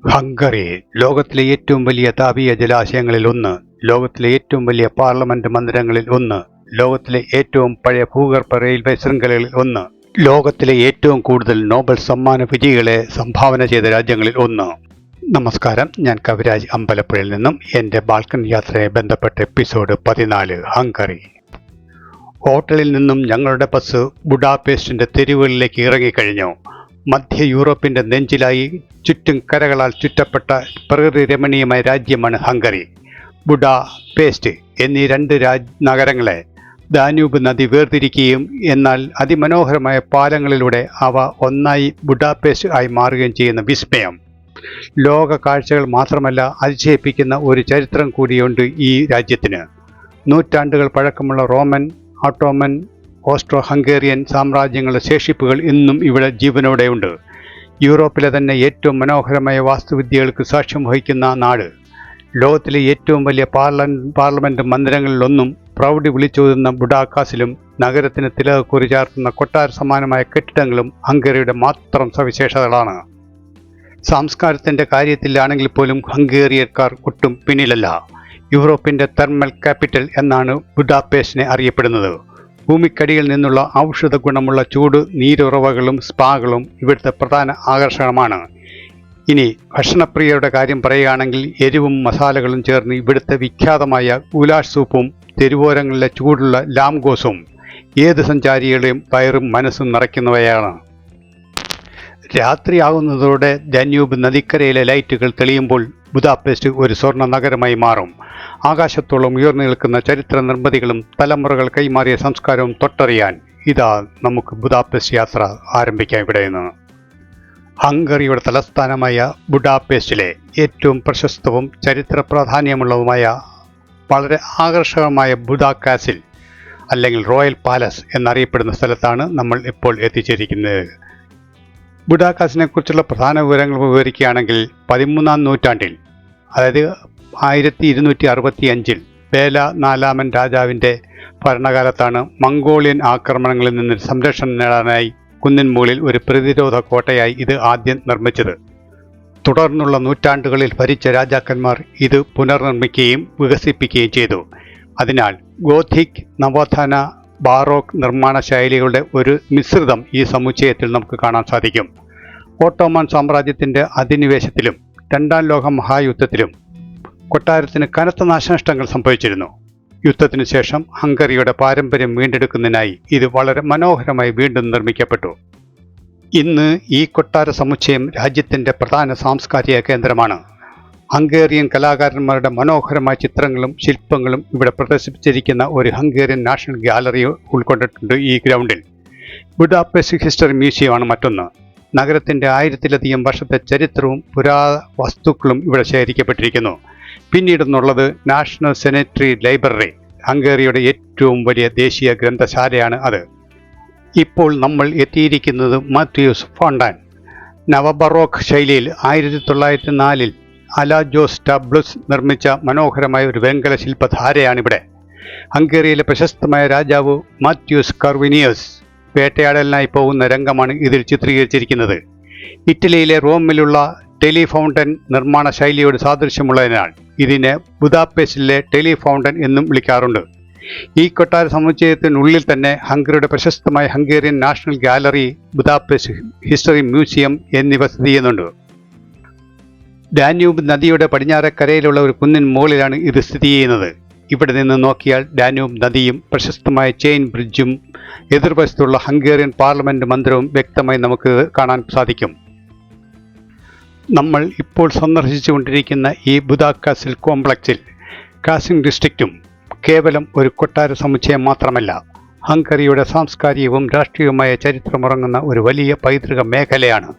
Hungary ലോകത്തിലെ ഏറ്റവും വലിയ താപീയ ജലാശയങ്ങളിൽ ഒന്ന്, ലോകത്തിലെ ഏറ്റവും വലിയ പാർലമെന്റ് മന്ദിരങ്ങളിൽ ഒന്ന്, ലോകത്തിലെ ഏറ്റവും പഴയ ഭൂഗർഭ റെയിൽവേ ശൃംഖലകളിൽ ഒന്ന്, ലോകത്തിലെ ഏറ്റവും കൂടുതൽ നോബൽ സമ്മാന വിജയികളെ സംഭാവന ചെയ്ത രാജ്യങ്ങളിൽ ഒന്ന്. നമസ്കാരം, ഞാൻ കവിരാജ് അമ്പലപ്പുഴയിൽ നിന്നും. എൻ്റെ ബാൽക്കൺ യാത്രയെ ബന്ധപ്പെട്ട എപ്പിസോഡ് 14 ഹംഗറി. ഹോട്ടലിൽ നിന്നും ഞങ്ങളുടെ ബസ് ബുഡാപെസ്റ്റിൻ്റെ തെരുവുകളിലേക്ക് ഇറങ്ങിക്കഴിഞ്ഞു. മധ്യ യൂറോപ്പിൻ്റെ നെഞ്ചിലായി ചുറ്റും കരകളാൽ ചുറ്റപ്പെട്ട പ്രകൃതി രമണീയമായ രാജ്യമാണ് ഹംഗറി. ബുഡാപെസ്റ്റ് എന്നീ രണ്ട് നഗരങ്ങളെ ദാന്യൂബ് നദി വേർതിരിക്കുകയും എന്നാൽ അതിമനോഹരമായ പാലങ്ങളിലൂടെ അവ ഒന്നായി ബുഡാപെസ്റ്റ് ആയി മാറുകയും ചെയ്യുന്ന വിസ്മയം. ലോക കാഴ്ചകൾ മാത്രമല്ല, അതിശയിപ്പിക്കുന്ന ഒരു ചരിത്രം കൂടിയുണ്ട് ഈ രാജ്യത്തിന്. നൂറ്റാണ്ടുകൾ പഴക്കമുള്ള റോമൻ, ഓട്ടോമൻ, ഓസ്ട്രോ ഹംഗേറിയൻ സാമ്രാജ്യങ്ങളുടെ ശേഷിപ്പുകൾ ഇന്നും ഇവിടെ ജീവനോടെയുണ്ട്. യൂറോപ്പിലെ തന്നെ ഏറ്റവും മനോഹരമായ വാസ്തുവിദ്യകൾക്ക് സാക്ഷ്യം വഹിക്കുന്ന നാട്. ലോകത്തിലെ ഏറ്റവും വലിയ പാർലമെന്റ് മന്ദിരങ്ങളിലൊന്നും പ്രൗഢി വിളിച്ചോതുന്ന ബുഡാകാസിലും നഗരത്തിന് തിലകക്കുറി ചാർത്തുന്ന കൊട്ടാര സമാനമായ കെട്ടിടങ്ങളും ഹംഗറിയുടെ മാത്രം സവിശേഷതകളാണ്. സംസ്കാരത്തിൻ്റെ കാര്യത്തിലാണെങ്കിൽ പോലും ഹംഗേറിയക്കാർ ഒട്ടും പിന്നിലല്ല. യൂറോപ്പിൻ്റെ തെർമൽ ക്യാപിറ്റൽ എന്നാണ് ബുഡാപെസ്റ്റിനെ അറിയപ്പെടുന്നത്. ഭൂമിക്കടിയിൽ നിന്നുള്ള ഔഷധ ഗുണമുള്ള ചൂട് നീരുറവകളും സ്പാകളും ഇവിടുത്തെ പ്രധാന ആകർഷണമാണ്. ഇനി ഭക്ഷണപ്രിയരുടെ കാര്യം പറയുകയാണെങ്കിൽ എരിവും മസാലകളും ചേർന്ന് ഇവിടുത്തെ വിഖ്യാതമായ ഗുലാഷ് സൂപ്പും തെരുവോരങ്ങളിലെ ചൂടുള്ള ലാംഗോസും ഏത് സഞ്ചാരികളുടെയും വയറും മനസ്സും നിറയ്ക്കുന്നവയാണ്. രാത്രിയാകുന്നതോടെ ദാന്യൂബ് നദിക്കരയിലെ ലൈറ്റുകൾ തെളിയുമ്പോൾ ബുദാപെസ്റ്റ് ഒരു സ്വർണ്ണ നഗരമായി മാറും. ആകാശത്തോളം ഉയർന്നു നിൽക്കുന്ന ചരിത്ര നിർമ്മിതികളും തലമുറകൾ കൈമാറിയ സംസ്കാരവും തൊട്ടറിയാൻ ഇതാ നമുക്ക് ബുദാപെസ്റ്റ് യാത്ര ആരംഭിക്കാം. ഇവിടെ നിന്ന് ഹംഗറിയുടെ തലസ്ഥാനമായ ബുഡാപെസ്റ്റിലെ ഏറ്റവും പ്രശസ്തവും ചരിത്ര പ്രാധാന്യമുള്ളതുമായ വളരെ ആകർഷകമായ ബുഡാകാസിൽ അല്ലെങ്കിൽ റോയൽ പാലസ് എന്നറിയപ്പെടുന്ന സ്ഥലത്താണ് നമ്മൾ ഇപ്പോൾ എത്തിച്ചേരിക്കുന്നത്. ബുഡാകാസിനെ കുറിച്ചുള്ള പ്രധാന വിവരങ്ങൾ വിവരിക്കുകയാണെങ്കിൽ 13-ാം നൂറ്റാണ്ടിൽ, അതായത് 1265 ബേല നാലാമൻ രാജാവിൻ്റെ ഭരണകാലത്താണ് മംഗോളിയൻ ആക്രമണങ്ങളിൽ നിന്ന് സംരക്ഷണം നേടാനായി കുന്നിൻ മുകളിൽ ഒരു പ്രതിരോധ കോട്ടയായി ഇത് ആദ്യം നിർമ്മിച്ചത്. തുടർന്നുള്ള നൂറ്റാണ്ടുകളിൽ ഭരിച്ച രാജാക്കന്മാർ ഇത് പുനർനിർമ്മിക്കുകയും വികസിപ്പിക്കുകയും ചെയ്തു. അതിനാൽ ഗോഥിക്, നവോത്ഥാന, ബാറോക്ക് നിർമ്മാണ ശൈലികളുടെ ഒരു മിശ്രിതം ഈ സമുച്ചയത്തിൽ നമുക്ക് കാണാൻ സാധിക്കും. ഓട്ടോമൻ സാമ്രാജ്യത്തിൻ്റെ അധിനിവേശത്തിലും രണ്ടാം ലോക മഹായുദ്ധത്തിലും കൊട്ടാരത്തിന് കനത്ത നാശനഷ്ടങ്ങൾ സംഭവിച്ചിരുന്നു. യുദ്ധത്തിനു ശേഷം ഹംഗറിയുടെ പാരമ്പര്യം വീണ്ടെടുക്കുന്നതിനായി ഇത് വളരെ മനോഹരമായി വീണ്ടും നിർമ്മിക്കപ്പെട്ടു. ഇന്ന് ഈ കൊട്ടാര സമുച്ചയം രാജ്യത്തിൻ്റെ പ്രധാന സാംസ്കാരിക കേന്ദ്രമാണ്. ഹംഗേറിയൻ കലാകാരന്മാരുടെ മനോഹരമായ ചിത്രങ്ങളും ശില്പങ്ങളും ഇവിടെ പ്രദർശിപ്പിച്ചിരിക്കുന്ന ഒരു ഹംഗേറിയൻ നാഷണൽ ഗാലറി ഉൾക്കൊണ്ടിട്ടുണ്ട് ഈ ഗ്രൗണ്ടിൽ. ബുഡാപെസ്റ്റ് ഹിസ്റ്ററി മ്യൂസിയമാണ് മറ്റൊന്ന്. നഗരത്തിൻ്റെ 1000-ലധികം വർഷത്തെ ചരിത്രവും പുരാവസ്തുക്കളും ഇവിടെ ശേഖരിക്കപ്പെട്ടിരിക്കുന്നു. പിന്നീടെന്നുള്ളത് നാഷണൽ സെനറ്ററി ലൈബ്രറി, ഹംഗേറിയുടെ ഏറ്റവും വലിയ ദേശീയ ഗ്രന്ഥശാലയാണ് അത്. ഇപ്പോൾ നമ്മൾ എത്തിയിരിക്കുന്നത് മാത്യൂസ് ഫോണ്ടൻ. നവബറോക്ക് ശൈലിയിൽ 1904 അലാജോസ് ടാബ്ലുസ് നിർമ്മിച്ച മനോഹരമായ ഒരു വെങ്കല ശില്പധാരയാണിവിടെ. ഹംഗേറിയയിലെ പ്രശസ്തമായ രാജാവ് മാത്യൂസ് കർവിനിയസ് വേട്ടയാടലിനായി പോകുന്ന രംഗമാണ് ഇതിൽ ചിത്രീകരിച്ചിരിക്കുന്നത്. ഇറ്റലിയിലെ റോമിലുള്ള ടെലിഫൗണ്ടൻ നിർമ്മാണ ശൈലിയോട് സാദൃശ്യമുള്ളതിനാൽ ഇതിനെ ബുദാപെസ്റ്റിലെ ടെലിഫൗണ്ടൻ എന്നും വിളിക്കാറുണ്ട്. ഈ കൊട്ടാര സമുച്ചയത്തിനുള്ളിൽ തന്നെ ഹംഗറിയുടെ പ്രശസ്തമായ Hungarian national gallery, Budapest history museum എന്നിവ സ്ഥിതി ചെയ്യുന്നുണ്ട്. ഡാന്യൂബ് നദിയുടെ പടിഞ്ഞാറക്കരയിലുള്ള ഒരു കുന്നിൻ മുകളിലാണ് ഇത് സ്ഥിതി ചെയ്യുന്നത്. ഇവിടെ നിന്ന് നോക്കിയാൽ ഡാന്യൂബ് നദിയും പ്രശസ്തമായ ചെയിൻ ബ്രിഡ്ജും എതിർവശത്തുള്ള ഹംഗേറിയൻ പാർലമെന്റ് മന്ദിരവും വ്യക്തമായി നമുക്ക് കാണാൻ സാധിക്കും. നമ്മൾ ഇപ്പോൾ സന്ദർശിച്ചുകൊണ്ടിരിക്കുന്ന ഈ ബുദാകാസിൽ കോംപ്ലക്സിൽ കാസിംഗ് ഡിസ്ട്രിക്റ്റും കേവലം ഒരു കൊട്ടാര സമുച്ചയം മാത്രമല്ല, ഹംഗറിയുടെ സാംസ്കാരികവും രാഷ്ട്രീയവുമായ ചരിത്രമുറങ്ങുന്ന ഒരു വലിയ പൈതൃക മേഖലയാണ്.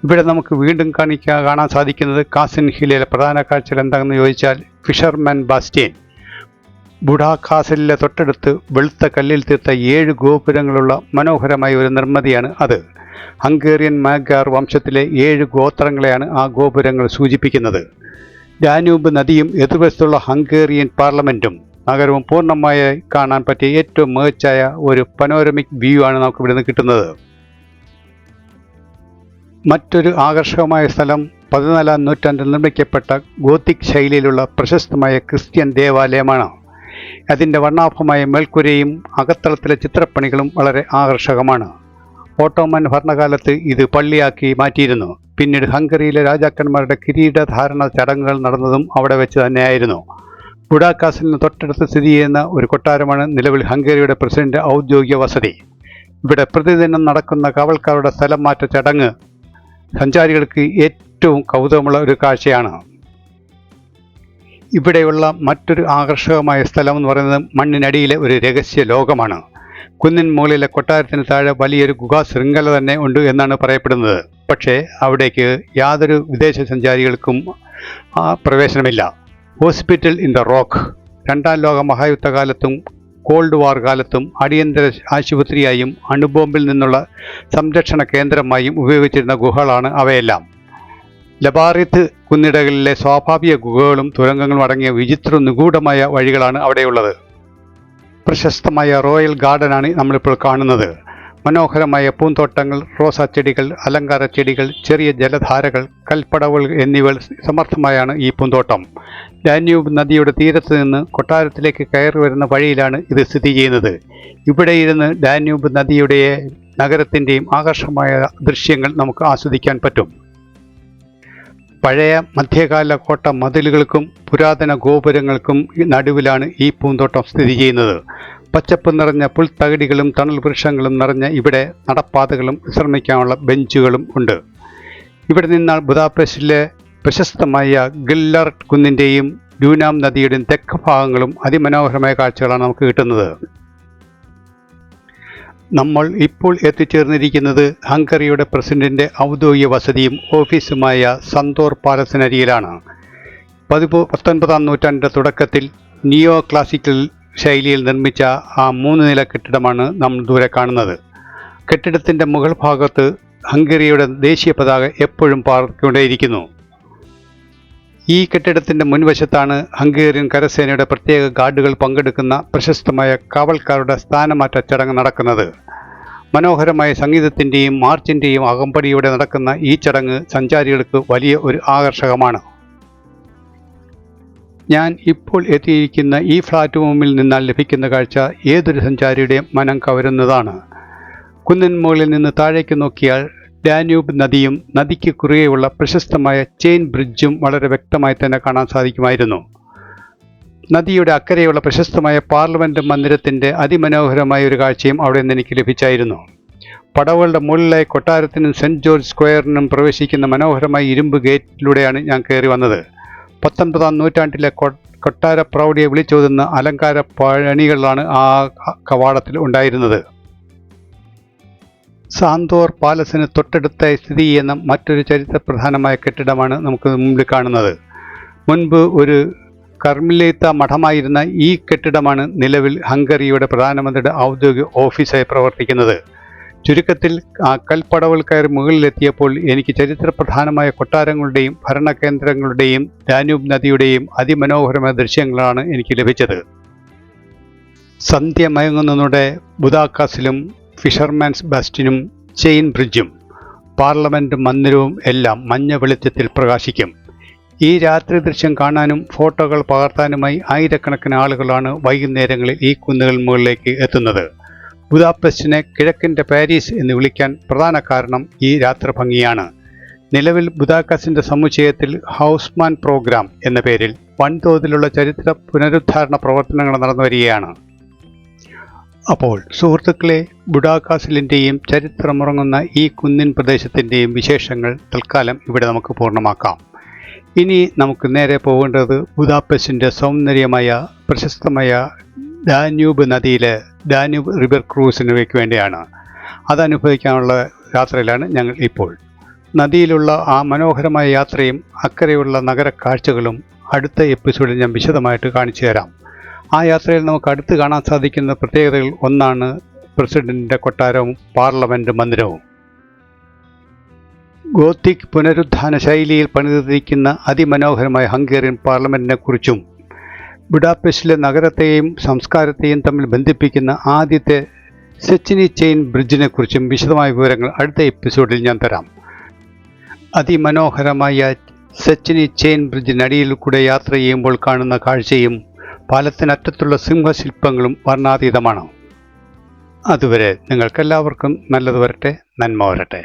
ഇവിടെ നമുക്ക് വീണ്ടും കാണാൻ സാധിക്കുന്നത് കാസിൻ ഹില്ലിലെ പ്രധാന കാഴ്ചകൾ എന്താണെന്ന് ചോദിച്ചാൽ ഫിഷർമാൻ ബാസ്റ്റ്യൻ. ബുഡാകാസിലെ തൊട്ടടുത്ത് വെളുത്ത കല്ലിൽ തീർത്ത 7 ഗോപുരങ്ങളുള്ള മനോഹരമായ ഒരു നിർമ്മിതിയാണ് അത്. ഹംഗേറിയൻ മാഗാർ വംശത്തിലെ 7 ഗോത്രങ്ങളെയാണ് ആ ഗോപുരങ്ങൾ സൂചിപ്പിക്കുന്നത്. ഡാന്യൂബ് നദിയും എതിർവശത്തുള്ള ഹംഗേറിയൻ പാർലമെൻറ്റും നഗരവും പൂർണ്ണമായി കാണാൻ പറ്റിയ ഏറ്റവും മികച്ചായ ഒരു പനോരമിക് വ്യൂ ആണ് നമുക്ക് ഇവിടെ നിന്ന് കിട്ടുന്നത്. മറ്റൊരു ആകർഷകമായ സ്ഥലം 14-ാം നൂറ്റാണ്ടിൽ നിർമ്മിക്കപ്പെട്ട ഗോത്തിക് ശൈലിയിലുള്ള പ്രശസ്തമായ ക്രിസ്ത്യൻ ദേവാലയമാണ്. അതിൻ്റെ വർണ്ണാഭമായ മേൽക്കൂരയും അകത്തളത്തിലെ ചിത്രപ്പണികളും വളരെ ആകർഷകമാണ്. ഓട്ടോമൻ ഭരണകാലത്ത് ഇത് പള്ളിയാക്കി മാറ്റിയിരുന്നു. പിന്നീട് ഹംഗറിയിലെ രാജാക്കന്മാരുടെ കിരീടധാരണ ചടങ്ങുകൾ നടന്നതും അവിടെ വെച്ച് തന്നെയായിരുന്നു. ബുഡാകാസിന് തൊട്ടടുത്ത് സ്ഥിതി ചെയ്യുന്ന ഒരു കൊട്ടാരമാണ് നിലവിൽ ഹംഗറിയുടെ പ്രസിഡന്റ് ഔദ്യോഗിക വസതി. ഇവിടെ പ്രതിദിനം നടക്കുന്ന കാവൽക്കാരുടെ സ്ഥലം മാറ്റ ചടങ്ങ് സഞ്ചാരികൾക്ക് ഏറ്റവും കൗതുകമുള്ള ഒരു കാഴ്ചയാണ്. ഇവിടെയുള്ള മറ്റൊരു ആകർഷകമായ സ്ഥലം എന്ന് പറയുന്നത് മണ്ണിനടിയിലെ ഒരു രഹസ്യ ലോകമാണ്. കുന്നിൻ മുകളിലെ കൊട്ടാരത്തിന് താഴെ വലിയൊരു ഗുഹാ ശൃംഖല തന്നെ ഉണ്ട് എന്നാണ് പറയപ്പെടുന്നത്. പക്ഷേ അവിടേക്ക് യാതൊരു വിദേശ സഞ്ചാരികൾക്കും പ്രവേശനമില്ല. ഹോസ്പിറ്റൽ ഇൻ ദ റോക്ക് 2ാം ലോക മഹായുദ്ധകാലത്തും കോൾഡ് വാർ കാലത്തും അടിയന്തര ആശുപത്രിയായും അണുബോംബിൽ നിന്നുള്ള സംരക്ഷണ കേന്ദ്രമായും ഉപയോഗിച്ചിരുന്ന ഗുഹകളാണ് അവയെല്ലാം. ലബാറിത്ത് കുന്നിടകളിലെ സ്വാഭാവിക ഗുഹകളും തുരങ്കങ്ങളും അടങ്ങിയ വിചിത്ര നിഗൂഢമായ വഴികളാണ് അവിടെയുള്ളത്. പ്രശസ്തമായ റോയൽ ഗാർഡനാണ് നമ്മളിപ്പോൾ കാണുന്നത്. മനോഹരമായ പൂന്തോട്ടങ്ങൾ, റോസാച്ചെടികൾ, അലങ്കാര ചെടികൾ, ചെറിയ ജലധാരകൾ, കൽപ്പടവുകൾ എന്നിവ സമർത്ഥമായാണ് ഈ പൂന്തോട്ടം. ഡാന്യൂബ് നദിയുടെ തീരത്ത് നിന്ന് കൊട്ടാരത്തിലേക്ക് കയറി വരുന്ന വഴിയിലാണ് ഇത് സ്ഥിതി ചെയ്യുന്നത്. ഇവിടെ ഇരുന്ന് ഡാന്യൂബ് നദിയുടെ നഗരത്തിൻ്റെയും ആകർഷകമായ ദൃശ്യങ്ങൾ നമുക്ക് ആസ്വദിക്കാൻ പറ്റും. പഴയ മധ്യകാല കോട്ട മതിലുകൾക്കും പുരാതന ഗോപുരങ്ങൾക്കും നടുവിലാണ് ഈ പൂന്തോട്ടം സ്ഥിതി ചെയ്യുന്നത്. പച്ചപ്പ് നിറഞ്ഞ പുൽത്തകിടികളും തണൽ വൃക്ഷങ്ങളും നിറഞ്ഞ ഇവിടെ നടപ്പാതകളും വിശ്രമിക്കാനുള്ള ബെഞ്ചുകളും ഉണ്ട്. ഇവിടെ നിന്നാൽ ബുദാപെസ്റ്റിലെ പ്രശസ്തമായ ഗില്ലർട്ട് കുന്നിൻ്റെയും ഡ്യൂനാം നദിയുടെയും തെക്ക് ഭാഗങ്ങളും അതിമനോഹരമായ കാഴ്ചകളാണ് നമുക്ക് കിട്ടുന്നത്. നമ്മൾ ഇപ്പോൾ എത്തിച്ചേർന്നിരിക്കുന്നത് ഹംഗറിയുടെ പ്രസിഡന്റിന്റെ ഔദ്യോഗിക വസതിയും ഓഫീസുമായ സന്തോർ പാലസിനരിയിലാണ്. 19ാം നൂറ്റാണ്ടിന്റെ തുടക്കത്തിൽ നിയോ ക്ലാസിക്കൽ ശൈലിയിൽ നിർമ്മിച്ച ആ 3 നില കെട്ടിടമാണ് നമ്മൾ ദൂരെ കാണുന്നത്. കെട്ടിടത്തിന്റെ മുകൾ ഭാഗത്ത് ഹംഗറിയുടെ ദേശീയ പതാക എപ്പോഴും പാർക്കൊണ്ടേയിരിക്കുന്നു. ഈ കെട്ടിടത്തിന്റെ മുൻവശത്താണ് ഹംഗേറിയൻ കരസേനയുടെ പ്രത്യേക ഗാർഡുകൾ പങ്കെടുക്കുന്ന പ്രശസ്തമായ കാവൽക്കാരുടെ സ്ഥാനമാറ്റ ചടങ്ങ് നടക്കുന്നത്. മനോഹരമായ സംഗീതത്തിൻ്റെയും മാർച്ചിൻ്റെയും അകമ്പടിയോടെ നടക്കുന്ന ഈ ചടങ്ങ് സഞ്ചാരികൾക്ക് വലിയ ഒരു ആകർഷകമാണ്. ഞാൻ ഇപ്പോൾ എത്തിയിരിക്കുന്ന ഈ പ്ലാറ്റ്ഫോമിൽ നിന്നാൽ ലഭിക്കുന്ന കാഴ്ച ഏതൊരു സഞ്ചാരിയുടെയും മനം കവരുന്നതാണ്. കുന്നിൻ മുകളിൽ നിന്ന് താഴേക്ക് നോക്കിയാൽ ഡാന്യൂബ് നദിയും നദിക്ക് കുറുകെയുള്ള പ്രശസ്തമായ ചെയിൻ ബ്രിഡ്ജും വളരെ വ്യക്തമായി തന്നെ കാണാൻ സാധിക്കുമായിരുന്നു. നദിയുടെ അക്കരെയുള്ള പ്രശസ്തമായ പാർലമെന്റ് മന്ദിരത്തിൻ്റെ അതിമനോഹരമായ ഒരു കാഴ്ചയും അവിടെ നിന്ന് എനിക്ക് ലഭിച്ചായിരുന്നു. പടവുകളുടെ മുകളിലായി കൊട്ടാരത്തിനും സെൻറ്റ് ജോർജ് സ്ക്വയറിനും പ്രവേശിക്കുന്ന മനോഹരമായ ഇരുമ്പ് ഗേറ്റിലൂടെയാണ് ഞാൻ കയറി വന്നത്. 19ാം നൂറ്റാണ്ടിലെ കൊട്ടാര പ്രൗഢിയെ വിളിച്ചോതുന്ന അലങ്കാര പണികളാണ് ആ കവാടത്തിൽ ഉണ്ടായിരുന്നത്. സാന്തോർ പാലസിന് തൊട്ടടുത്തായി സ്ഥിതി ചെയ്യുന്ന മറ്റൊരു ചരിത്രപ്രധാനമായ കെട്ടിടമാണ് നമുക്ക് മുമ്പിൽ കാണുന്നത്. മുൻപ് ഒരു കർമിലേത്ത മഠമായിരുന്ന ഈ കെട്ടിടമാണ് നിലവിൽ ഹംഗറിയുടെ പ്രധാനമന്ത്രിയുടെ ഔദ്യോഗിക ഓഫീസായി പ്രവർത്തിക്കുന്നത്. ചുരുക്കത്തിൽ ആ കൽപ്പടവുകൾ കയറി മുകളിലെത്തിയപ്പോൾ എനിക്ക് ചരിത്രപ്രധാനമായ കൊട്ടാരങ്ങളുടെയും ഭരണകേന്ദ്രങ്ങളുടെയും ഡാന്യൂബ് നദിയുടെയും അതിമനോഹരമായ ദൃശ്യങ്ങളാണ് എനിക്ക് ലഭിച്ചത്. സന്ധ്യ മയങ്ങുന്നതോടെ ബുദാകാസിലും ഫിഷർമാൻസ് ബാസ്റ്റിനും ചെയിൻ ബ്രിഡ്ജും പാർലമെന്റ് മന്ദിരവും എല്ലാം മഞ്ഞ വെളിച്ചത്തിൽ പ്രകാശിക്കും. ഈ രാത്രി ദൃശ്യം കാണാനും ഫോട്ടോകൾ പകർത്താനുമായി ആയിരക്കണക്കിന് ആളുകളാണ് വൈകുന്നേരങ്ങളിൽ ഈ കുന്നുകൾ മുകളിലേക്ക് എത്തുന്നത്. ബുദാപെസ്റ്റിനെ കിഴക്കിൻ്റെ പാരീസ് എന്ന് വിളിക്കാൻ പ്രധാന കാരണം ഈ രാത്രി ഭംഗിയാണ്. നിലവിൽ ബുദാപെസ്റ്റിൻ്റെ സമുച്ചയത്തിൽ ഹൗസ്മാൻ പ്രോഗ്രാം എന്ന പേരിൽ വൻതോതിലുള്ള ചരിത്ര പുനരുദ്ധാരണ പ്രവർത്തനങ്ങൾ നടന്നു വരികയാണ്. അപ്പോൾ സുഹൃത്തുക്കളെ, ബുഡാകാസിലിൻ്റെയും ചരിത്രമുറങ്ങുന്ന ഈ കുന്നിൻ പ്രദേശത്തിൻ്റെയും വിശേഷങ്ങൾ തൽക്കാലം ഇവിടെ നമുക്ക് പൂർണ്ണമാക്കാം. ഇനി നമുക്ക് നേരെ പോകേണ്ടത് ബുദാപെസ്റ്റിൻ്റെ സൗന്ദര്യമായ പ്രശസ്തമായ ഡാന്യൂബ് നദിയിലെ ഡാന്യൂബ് റിവർ ക്രൂസിന് വേണ്ടിയാണ്. അതനുഭവിക്കാനുള്ള യാത്രയിലാണ് ഞങ്ങൾ ഇപ്പോൾ. നദിയിലുള്ള ആ മനോഹരമായ യാത്രയും അക്കരെയുള്ള നഗര കാഴ്ചകളും അടുത്ത എപ്പിസോഡിൽ ഞാൻ വിശദമായിട്ട് കാണിച്ചു തരാം. ആ യാത്രയിൽ നമുക്ക് അടുത്ത് കാണാൻ സാധിക്കുന്ന പ്രത്യേകതകൾ ഒന്നാണ് പ്രസിഡന്റിൻ്റെ കൊട്ടാരവും പാർലമെന്റ് മന്ദിരവും. ഗോത്തിക് പുനരുദ്ധാന ശൈലിയിൽ പണിതിരിക്കുന്ന അതിമനോഹരമായ ഹംഗേറിയൻ പാർലമെന്റിനെ കുറിച്ചും ബുഡാപെസ്റ്റിലെ നഗരത്തെയും സംസ്കാരത്തെയും തമ്മിൽ ബന്ധിപ്പിക്കുന്ന ആദ്യത്തെ സെച്ചിനി ചെയിൻ ബ്രിഡ്ജിനെ കുറിച്ചും വിശദമായ വിവരങ്ങൾ അടുത്ത എപ്പിസോഡിൽ ഞാൻ തരാം. അതിമനോഹരമായ സച്ചിനി ചെയിൻ ബ്രിഡ്ജിനടിയിൽ കൂടെ യാത്ര ചെയ്യുമ്പോൾ കാണുന്ന കാഴ്ചയും പാലത്തിനറ്റത്തുള്ള സിംഹശില്പങ്ങളും വർണ്ണാതീതമാണ്. അതുവരെ നിങ്ങൾക്കെല്ലാവർക്കും നല്ലത് വരട്ടെ, നന്മ വരട്ടെ.